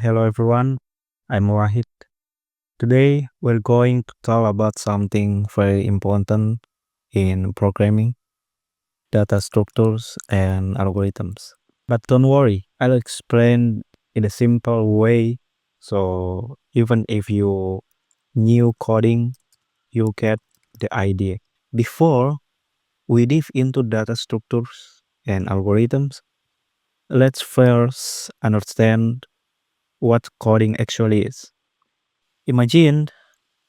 Hello everyone, I'm Wahid. Today we're going to talk about something very important in programming, data structures and algorithms. But don't worry, I'll explain in a simple way so even if you new coding, you get the idea. Before we dive into data structures and algorithms, let's first understand what coding actually is. Imagine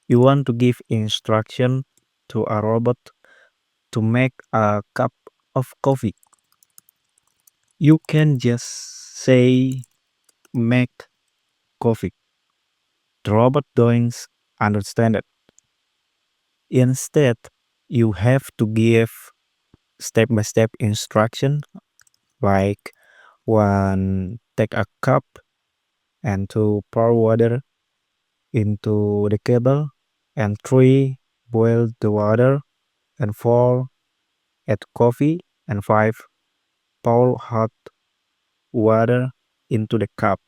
you want to give instruction to a robot to make a cup of coffee. You can just say make coffee. The robot doesn't understand it. Instead, you have to give step by step instruction like one, take a cup and to pour water into the kettle, and three, boil the water, and four, add coffee, and five, pour hot water into the cup.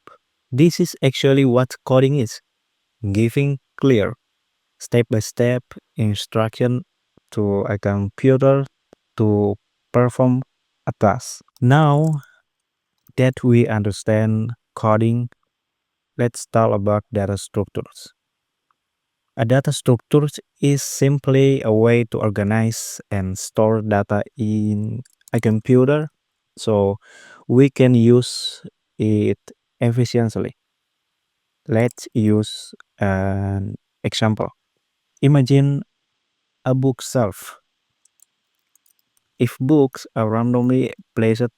This is actually what coding is, giving clear step by step instruction to a computer to perform a task. Now that we understand coding, let's talk about data structures. A data structure is simply a way to organize and store data in a computer so we can use it efficiently. Let's use an example. Imagine a bookshelf. If books are randomly placed,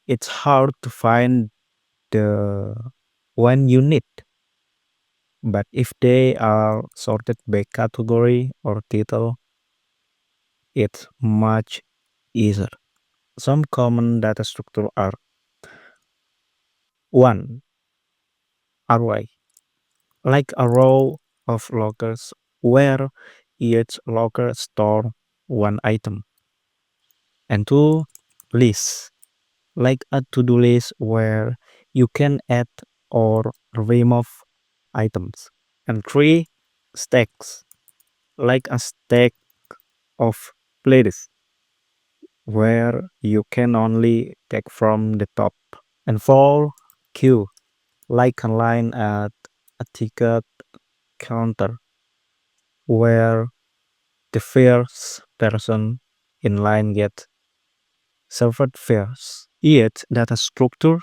it's hard to find the one you need. But if they are sorted by category or title, it's much easier. Some common data structure are 1. Array, like a row of lockers where each locker store one item. And 2. List, like a to-do list where you can add or remove items. And 3. Stacks, like a stack of playlists where you can only take from the top. And 4. Queue, like a line at a ticket counter where the first person in line gets served first. Each data structure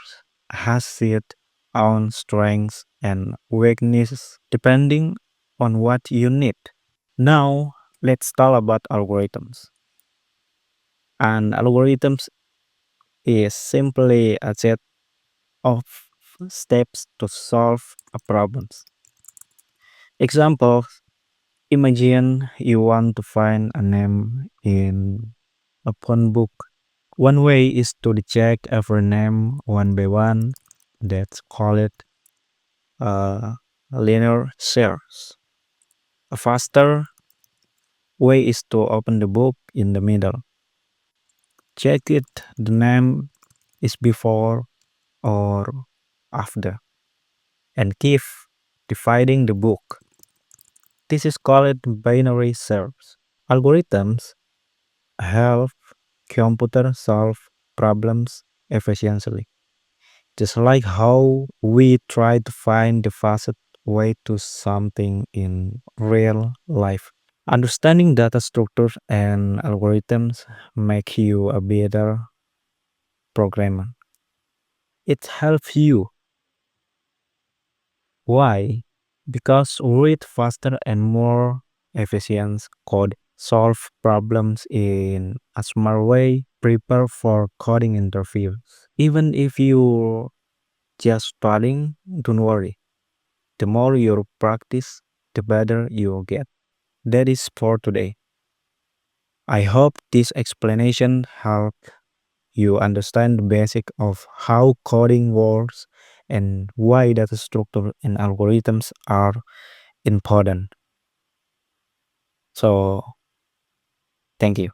has its own strengths and weaknesses depending on what you need. Now, let's talk about algorithms. An algorithm is simply a set of steps to solve a problem. Example, imagine you want to find a name in a phone book. One way is to check every name one by one. That's called linear search. A faster way is to open the book in the middle. Check it the name is before or after and keep dividing the book. This is called binary search. Algorithms help computers solve problems efficiently. Just like how we try to find the fastest way to something in real life. Understanding data structures and algorithms make you a better programmer. It helps you. Why? Because read faster and more efficient code, solve problems in a smart way, prepare for coding interviews. Even if you just starting, don't worry. The more you practice, the better you'll get. That is for today. I hope this explanation helped you understand the basic of how coding works and why data structure and algorithms are important. So, thank you.